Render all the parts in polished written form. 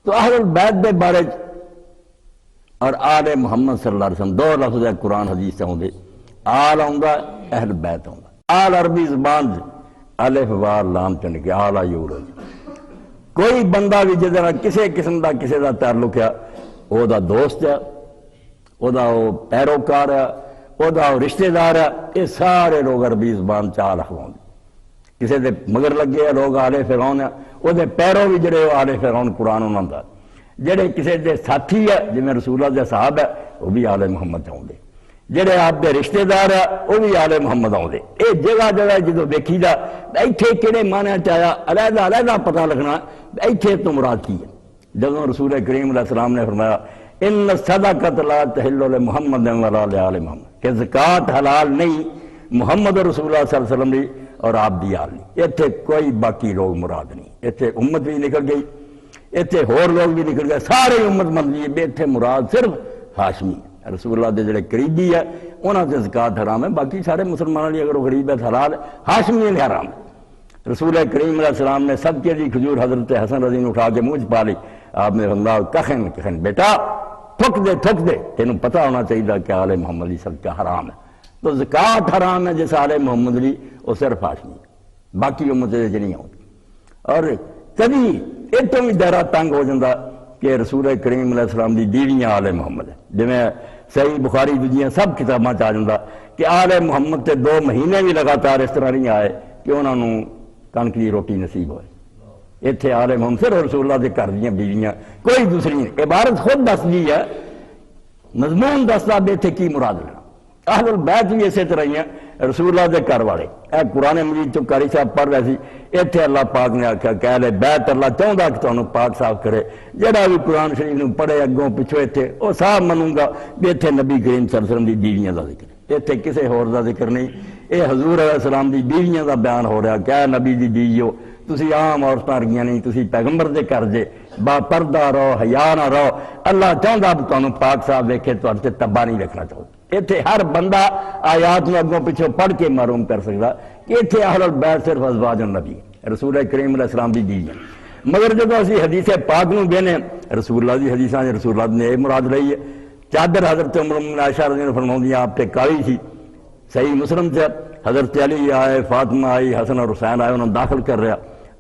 تو اہل البیت دے بارے اور آل محمد صلی اللہ علیہ وسلم دو لفظ ہے قرآن حدیث سے ہوندے، آل آؤندا اہل بیت آؤندا۔ آل عربی زبان الف واو لام چن کے آل یورج، کوئی بندہ بھی جس طرح کسی قسم دا کسی دا تعلق ہے، او دا دوست ہے، او دا پیروکار ہے، او دا رشتہ دار ہے، یہ سارے لوگ عربی زبان آل اخوان، کسی دے مگر لگے لوگ آل فرعون ہے، او دے پیرو بھی جڑے آل فرعون قرآن انہاں دا، جڑے کسی دے ساتھی ہے جویں رسول اللہ دے صحاب ہے وہ بھی آل محمد آؤندے، جڑے آپ دے رشتہ دار ہے وہ بھی آل محمد آؤندے۔ اے جگہ جگہ جدو ویکھی دا ایتھے کہڑے معنی چایا علیحدہ علیحدہ پتہ لگنا ایتھے تو مراد کی ہے۔ جدو رسول کریم علیہ السلام نے فرمایا ان الصدقۃ لا تحل لمحمد ولا لآل محمد، کہ زکوٰۃ حلال نہیں محمد رسول اللہ صلی اللہ علیہ وسلم دی اور آپ دی آل نہیں، ایتھے کوئی باقی لوگ مراد نہیں، ایتھے امت بھی نکل گئی، ایتھے ہور لوگ بھی نکل گئے، سارے امت مدنی ہے، ایتھے مراد صرف ہاشمی رسول اللہ دے جڑے قریبی ہے انہاں تے زکوٰۃ حرام ہے، باقی سارے مسلمانوں لیے اگر وہ غریب ہے حلال ہے، ہاشمی نے حرام ہے۔ رسول کریم علیہ السلام نے صدقے دی کھجور حضرت حسن رضی نے اٹھا کے منہ پا لی، آپ نے فرمایا کخن بیٹا تھک دے تینوں پتہ ہونا چاہیے کہ آل محمد لی صدقہ حرام ہے، تو زکوٰۃ حرام ہے جس آل محمد لی وہ صرف ہاشمی ہے، باقی امت دے نہیں ہوتی۔ اور کبھی اتوں بھی دائرہ تنگ ہو جاتا کہ رسول کریم علیہ السلام دی بیویاں آل محمد ہے، جویں صحیح بخاری دنیا سب کتاباں آ جاتا کہ آل محمد تے 2 مہینے بھی لگاتار اس طرح نہیں آئے کہ انہوں نے کنک کی روٹی نصیب ہوئے۔ اتنے آل محمد صرف رسول اللہ دے گھر دیاں بیویاں، کوئی دوسری نہیں۔ عبارت خود دس دی ہے، مضمون دستا بھی اتنے کی مراد لینا۔ اہل البیت بھی اسی طرح ہی ہیں، رسول اللہ دے گھر والے۔ اے قرآن مجید چ قاری صاحب پڑھ رہے سی، اتنے اللہ پاک نے آخیا کہ اہل بیت اللہ چاہتا کہ تمہیں پاک صاف کرے، جہاں بھی قرآن شریف نے پڑھے اگوں پچھو اتنے وہ صاف منوں گا بھی اتنے نبی کریم صلی اللہ علیہ وسلم دی بیویاں دا ذکر، اتنے کسی ہور دا ذکر نہیں، یہ حضور علیہ السلام دی بیویاں دا بیان ہو رہا کہ اے نبی دی بیویو تسی عام عورتاں رگیاں نہیں، تسی پیغمبر دے کر جے با پردہ رہو، حیا نہ رہو، اللہ چاہتا کہ تمہیں پاک صاحب ویکھے تو تباہ نہیں رکھنا چاہو۔ اتنے ہر بندہ آیات میں اگوں پیچھوں پڑھ کے معلوم کر سکتا کہ اتنے اہل البیت صرف ازواج النبی رسول کریم علیہ السلام دی بیویاں۔ مگر جب اسی حدیث پاک نو بینے رسول اللہ دی حدیثاں رسول اللہ نے یہ مراد لئی ہے، چادر حضرت عمر بن عائشہ رضی اللہ عنہ فرماؤندی آپ تے کالی تھی، صحیح مسلم سے حضرت علی آئے، فاطمہ آئی، حسن اور حسین آئے، انہوں نے داخل کر رہا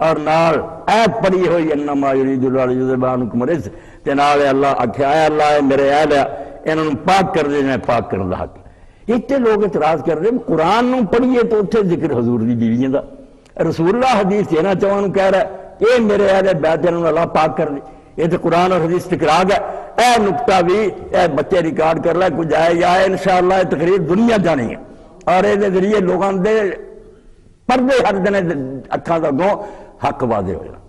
اور نال ایت پڑھی ہوئی انما یرید اللہ لیذھب عنکم الرجس، تے نال اللہ آکھیا اے اللہ میرے اہل انہوں نے پاک کر دینا، پاک کرنے دا حق۔ اتنے لوگ اعتراض کر رہے ہیں قرآن نو پڑھیے تو اتنے ذکر حضور دی بیویاں دا، رسول اللہ حدیث دینا چاہوں کہہ رہا ہے کہ میرے اہل بیت انہوں نے اللہ پاک کر دی، یہ تو قرآن اور حدیث ٹکرا گیا۔ اے نکتہ بھی اے بچے ریکارڈ کر لیں کچھ آئے یا انشاءاللہ یہ تقریر دنیا جانی ہے اور یہ ذریعے لوگوں دے پردے ہر دن اکھاں دا گوں حق واضح ہو جائے۔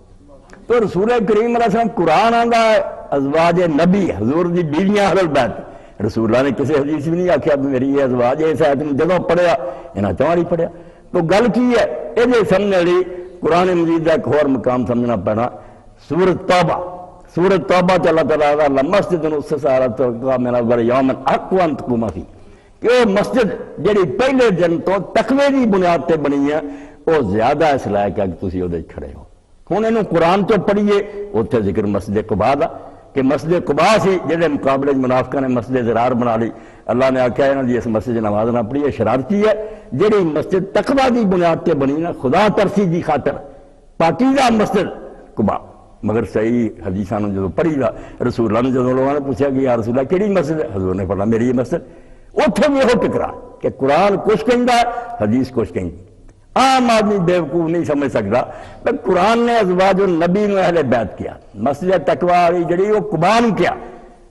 تو رسول کریم علیہ السلام قرآن آندا ہے ازواج نبی حضور دی بیویاں اہل البیت، رسول اللہ نے کسی حدیث بھی نہیں آخیا میری یہ ازواج اس آیت میں جدوں پڑھیا انہاں چواں نہیں پڑھیا۔ تو گل کی ہے یہ سمجھنے لی قرآن مجید کا ایک اور مقام سمجھنا پینا، سورۃ توبہ۔ سورۃ توبہ چ اللہ تعالیٰ لمسجد اسست علی التقویٰ من اول یوم احق ان تقوم فیہ، کہ وہ مسجد جڑی پہلے دن تو تقوی کی بنیاد تے بنی ہے وہ زیادہ اس لائق ہے کہ تسی وہ کھڑے ہو۔ ہوں یہ قرآن تو پڑھیے اتنے ذکر مسجد قباء دا کہ مسجد قباء سی جہے مقابلے منافقہ نے مسجد ضرار بنا لی، اللہ نے آخیا انہوں نے اس مسجد نماز نہ پڑھی، شرارتی ہے جہی مسجد تقویٰ دی بنیاد تے بنی نا خدا ترسی دی خاطر پاکیزہ مسجد قباء۔ مگر صحیح حدیثاں جب پڑھی دا رسول اللہ نے جب لوگوں نے پوچھا کہ یا رسول اللہ کیڑی مسجد ہے، حضور نے فرمایا میری یہ مسجد، اتنے بھی یہ ٹکرا کہ قرآن کچھ کہندا ہے حدیث کچھ کہندی۔ عام آدمی بیوقوف نہیں سمجھ سکتا کہ قرآن نے ازواج النبی نے اہل بیت کیا، مسجد تقویٰ والی جڑی وہ قباء نو کیا،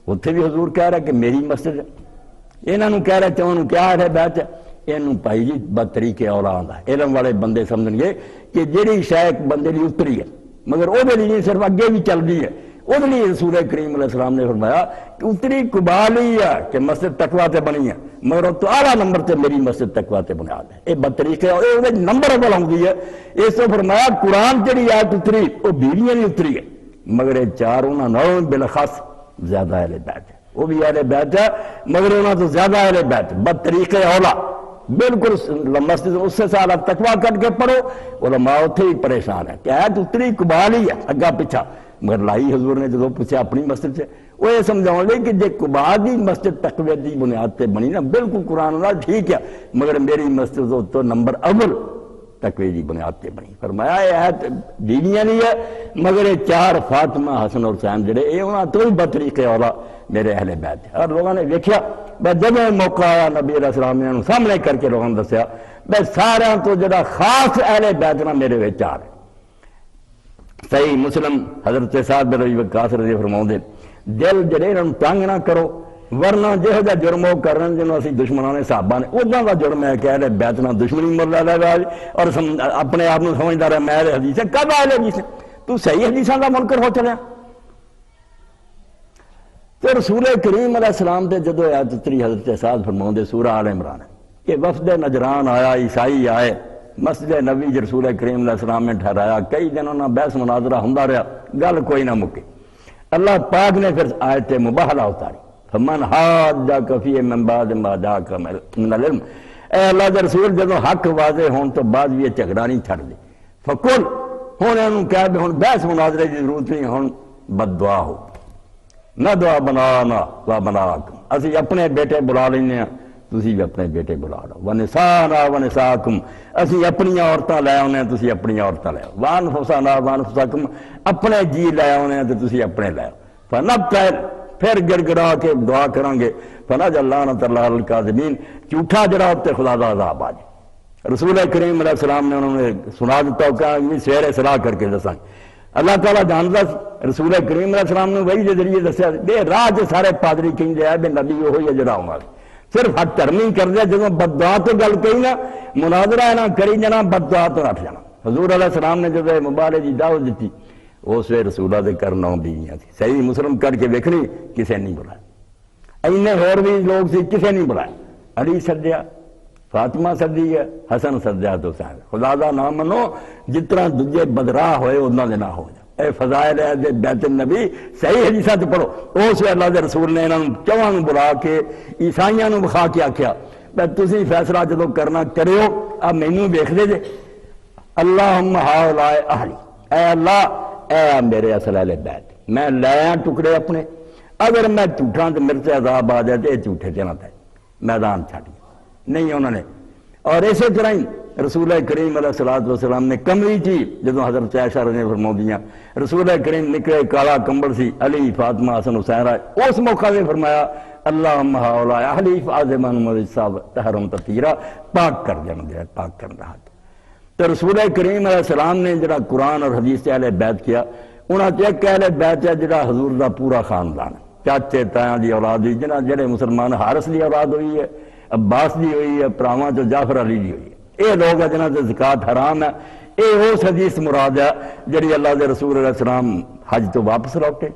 اتنے بھی حضور کہہ رہا کہ میری مسجد ہے، انہوں نے کہہ رہا چون کیا اہل بیت ہے، انہوں پائی جی بطریقے اولاد ہے۔ علم والے بندے سمجھن گے کہ جڑی شے بندے لی اتری ہے مگر وہ نہیں صرف اگے بھی چل رہی ہے، وہ رسول کریم علیہ السلام نے فرمایا کہ اتری قباء لی ہے کہ مسجد تقویٰ تے بنی ہے مگر تو اعلیٰ نمبر تے میری مسجد تقویٰ تے بنیاد ہے، یہ بطریقے نمبر اول آتی ہے۔ اس سے فرمایا قرآن جڑی آیت اتری وہ بیویاں نہیں اتری ہے مگر یہ چار انہوں نے بالخاص زیادہ اہل بیت ہے، وہ بھی اہل بیت ہے مگر انہوں تو زیادہ اہل بیت بطریقے اولا بالکل مسجد اس سے سال تقویٰ کٹ کے پڑھو، علماء اتنے ہی پریشان ہے کہ آیت اتری قباء ہی ہے اگا پیچھا مگر لائی حضور نے جدو پوچھا اپنی مسجد سے وہ یہ سمجھاؤ لے کہ جے قباء دی مسجد تقوی دی بنیاد تے بنی نا بالکل قرآن اللہ ٹھیک ہے مگر میری مسجد تو نمبر اول تقوی دی بنیاد تے بنی فرمایا یہ ہے بیویاں نہیں ہے مگر یہ چار فاطمہ حسن اور حسین جڑے یہ انہاں تو ہی بطریقے والا میرے اہل بیت ہے اور لوگوں نے دیکھا بس جب موقع آیا نبی علیہ السلام نے سامنے کر کے لوگوں نے دسیا بس سارا تو جڑا خاص اہل بیت نا میرے وچ آ رہے صحیح مسلم حضرت سعد بن ابی وقاص رضی فرماؤں دے دل جڑے انہوں تنگ نہ کرو ورنہ جہو جا جرم وہ کر رہے ہیں جنہوں اسی دشمنان صحابہ نے ادھا کا جرم ہے کہ اہل بیت نہ دشمنی مر لے گا اور اپنے آپ کو سمجھدار ہے میں حدیث ہے کب اہل حدیث ہے تو صحیح حدیثاں کا منکر ہو چلیا تو رسول کریم علیہ السلام دے جدو آیت اتری حضرت سعد فرماؤں دے سورہ آل عمران ہے کہ وفد نجران آیا عیسائی آئے مسجد نبی رسول کریم علیہ السلام نے ٹھہرایا کئی دنوں نہ بحث مناظرہ ہوندا رہا گل کوئی نہ مکے اللہ پاک نے پھر آیت مباہلہ اتاری فمن حاجک فیہ من بعد ما جاءک من العلم اے اللہ دے رسول جدوں حق واضح ہون تو بعد بھی جھگڑا نہیں چھڑ دے فقل ہن انہوں کہہ بھی ہن بحث مناظرے کی ضرورت نہیں ہن بد دعا ہو نہ دعا بنانا وا بناکم اسی اپنے بیٹے بلا لینے ہیں تسی بھی اپنے بیٹے بلا لو ونسانا ونساکم اسی اپنی عورتاں لے آنے ہیں تسی اپنی عورتاں لے آؤ وانفسانا وانفساکم اپنے جی لے آنے ہیں تو تسی اپنے لے آؤ فنبتہل پھر گر گرا کے دعا کریں گے فنجعل لعنۃ اللہ علی الکاذبین جھوٹا جڑا تے خدا دا عذاب آ جائے رسول کریم علیہ السلام نے انہوں نے سنا دیتا ہو کہ سویرے صلاح کر کے دساں اللہ تعالیٰ جانتا رسول کریم علیہ السلام نے وہی کے ذریعے دسیا بے راہ جو سارے پادری کہیں دے بے نبی وہی ہے جڑا ہوگا صرف حق کرنی کر دیا جب بد دعا تو گل کہی نا مناظرہ نہ کری جانا بد دعا تو ہٹ جانا حضور علیہ السلام نے جب مبارک کی دعوت دیتی اس وے رسولہ دے کر 9 بیویاں تھی صحیح مسلم کر کے ویکھنی کسے نہیں بلایا اینے اور بھی لوگ سی کسے نہیں بلایا علی سدیا فاطمہ سدی ہے حسن سدیا تو حسین خدا دا نام منو جتنا دجے بدراہ ہوئے اتنا دے نہ ہو جائے اے فضائل ہے دے بیت النبی صحیح حدیثاں تے پڑھو اس وے اللہ دے رسول نے انہاں چواں نوں بلا کے عیسائیاں نوں بخا کے آکھیا بے تسی فیصلہ جدوں کرنا کریو اب مینوں ویکھ دے جے اللہم ہؤلاء اہلی اے اللہ اے میرے اصل اہل بیت میں لیا ٹکڑے اپنے اگر میں جھوٹاں تے میرے تے عذاب آ جائے تے جھوٹے تے نہ تے میدان چھڈ نہیں انہوں نے اور اسی طرح ہی رسول کریم علیہ السلام نے کمری کی جدو حضرت عائشہ رضی اللہ فرماؤندیاں رسول کریم نکلے کالا کمبل سی علی فاطمہ حسن حسین آئے اس موقع سے فرمایا اللہم ہؤلاء اہلی فاعذبھم بالصبر طہرہم تطہیرا پاک کر دینا دے پاک کر رہا تو رسول کریم علیہ السلام نے جڑا قرآن اور حدیث سے اہل بیت کیا انہاں تے ایک اہل بیت ہے جڑا حضور دا پورا خاندان چاچے تایاں دی اولاد ہوئی جڑے مسلمان حارث دی اولاد ہوئی ہے عباس دی ہوئی ہے پراواں جو جعفر علی دی ہوئی ہے اے لوگ جنہاں تے زکات حرام ہے اے اس حدیث مراد ہے جڑی اللہ دے رسول علیہ السلام حج تو واپس لوٹے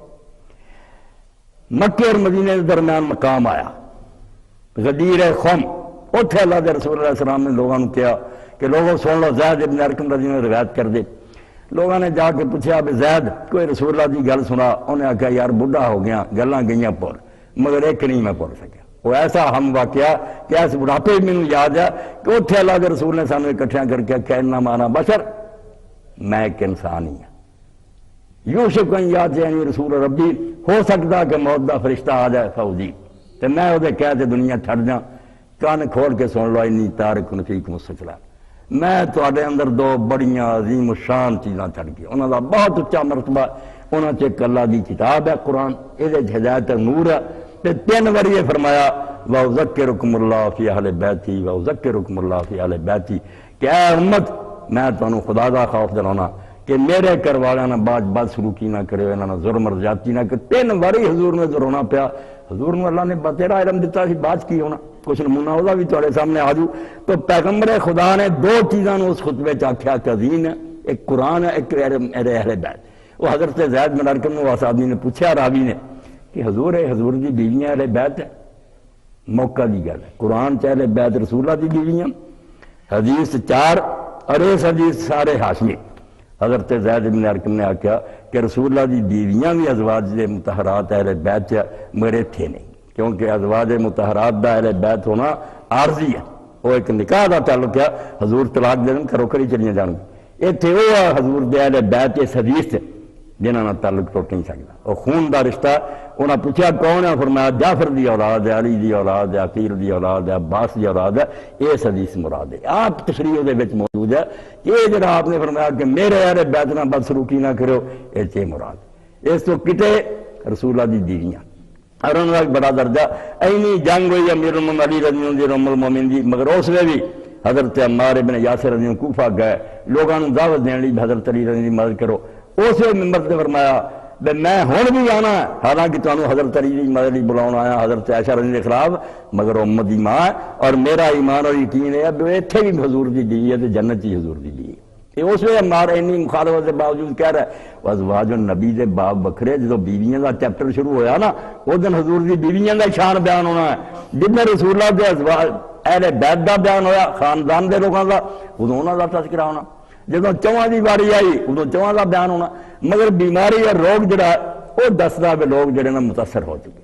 مکے اور مدینے کے درمیان مقام آیا غدیر خم اتھے اللہ دے رسول علیہ السلام نے لوگوں نے کیا کہ لوگوں سن لو زید ابن ارکم رضی اللہ روایت کر دے لوگوں نے جا کے پوچھا بھی زید کوئی رسول اللہ دی گل سنا انہیں آکھا یار بڑھا ہو گیا گلاں گئیاں پور مگر ایک نہیں میں پڑھ سکیا وہ ایسا ہم واقعہ کہ اس بڑھاپے میں یاد ہے کہ اتھے اللہ کے رسول نے سامنے اکٹھیاں کر کے کہنا مانا بشر میں ایک انسان ہی ہوں یوشک ان یاد جانی رسول ربی ہو سکتا کہ موت دا فرشتہ آ جائے فوجی تو میں وہ کہہ دے دنیا چھڑ جاں کان کھول کے سن لو انی تارکن فیکم الثقلین میں تواڈے اندر دو بڑیاں عظیم الشان چیزاں چھڑ گئی انہاں دا بہت اچا مرتبہ انہاں چ اللہ دی کتاب ہے قرآن یہ ہدایت نور ہے تے 3 واری یہ فرمایا وَأُذَكِّرُكُمُ اللَّهُ فِي أَهْلِ بَيْتِي وَأُذَكِّرُكُمُ اللَّهُ فِي أَهْلِ بَيْتِي کہ اے امت میں تانوں خدا دا خوف دلانا کہ میرے گھر والوں نے بد سلوکی نہ کرے انہاں نے ظلم اور زیادتی نہ کرے 3 واری حضور نے دہرانا پیا حضور نے اللہ نے بتیرا علم دیتا سی بات کی ہونا کچھ نمونہ ہوگا بھی تھوڑے سامنے آجو تو پیغمبر خدا نے 2 چیزاں اس خطبے چاکھیا کہ عظیم ہے ایک قرآن ہے ایک میرے اہل بیت وہ حضرت زید بن ارکم نے آدمی نے پوچھا راوی نے کہ حضور دی بیویاں اہل بیت ہے موقع دی گل ہے قرآن چاہے بیت رسول اللہ دی بیویاں حدیث 4 اور اس حدیث سارے ہاشمی حضرت زید بن ارکم نے آکھا کہ رسول اللہ دی بیویاں بھی ازواج دے مطہرات اہل بیت میرے تھے نہیں کیونکہ ازواج مطہرات دا اہل بیت ہونا عارضی ہے وہ ایک نکاح دا تعلق ہے حضور طلاق دے دن کرو کری چلیاں جان گے یہ تھے وہ حضور دے اہل بیت اس حدیث سے جنہاں نال تعلق ٹوٹ نہیں سکتا. اور خون دا رشتہ انہاں پوچھا کون ہے؟ فرمایا جعفر دی اولاد ہے، علی دی اولاد ہے، عقیل دی اولاد ہے، عباس دی اولاد ہے. اس حدیث مراد ہے. آپ تشریح دے وچ موجود ہے. یہ جڑا آپ نے فرمایا کہ میرے اہل بیت نال بدسلوکی نہ کرو، یہ مراد. اس تو کٹے رسول اللہ دی بیویاں اور انہوں کا بڑا درجہ. اینی جنگ ہوئی امیر المومنین علی رضی اللہ عنہ ام المومنین دی، مگر اس میں بھی حضرت عمار ابن یاسر رضی اللہ عنہ کوفہ گئے لوگوں نے دعوت دینے لی حضرت علی رضی اللہ عنہ دی مدد کرو. اس ممبر نے فرمایا میں ہون بھی آنا ہے، حالانکہ تمہیں حضرت علی دی مدد لی بلاؤنا آیا حضرت عائشہ رضی اللہ کے خلاف، مگر امت دی ماں ہے اور میرا ایمان اور یقین ہے اب اتنے بھی حضور دی بیوی ہے تو جنت ہی حضور دی بیوی ہے. اس وقت عمار اینی مخالفت کے باوجود کہہ رہا ہے ازواج النبی دے باب بکھرے. جدو بیویاں دا چیپٹر شروع ہویا نا اس دن حضور دی بیویاں دا شان بیان ہونا ہے. جن رسول اللہ دے ازواج اہل بیت دا بیان ہویا خاندان دے لوگوں دا ادو انہاں دا تذکرہ ہونا. جدو چواں دی باری آئی ادو چواں دا بیان ہونا. مگر بیماری اور روگ جڑا وہ دسدا لوگ جڑے نا متاثر ہو چکے.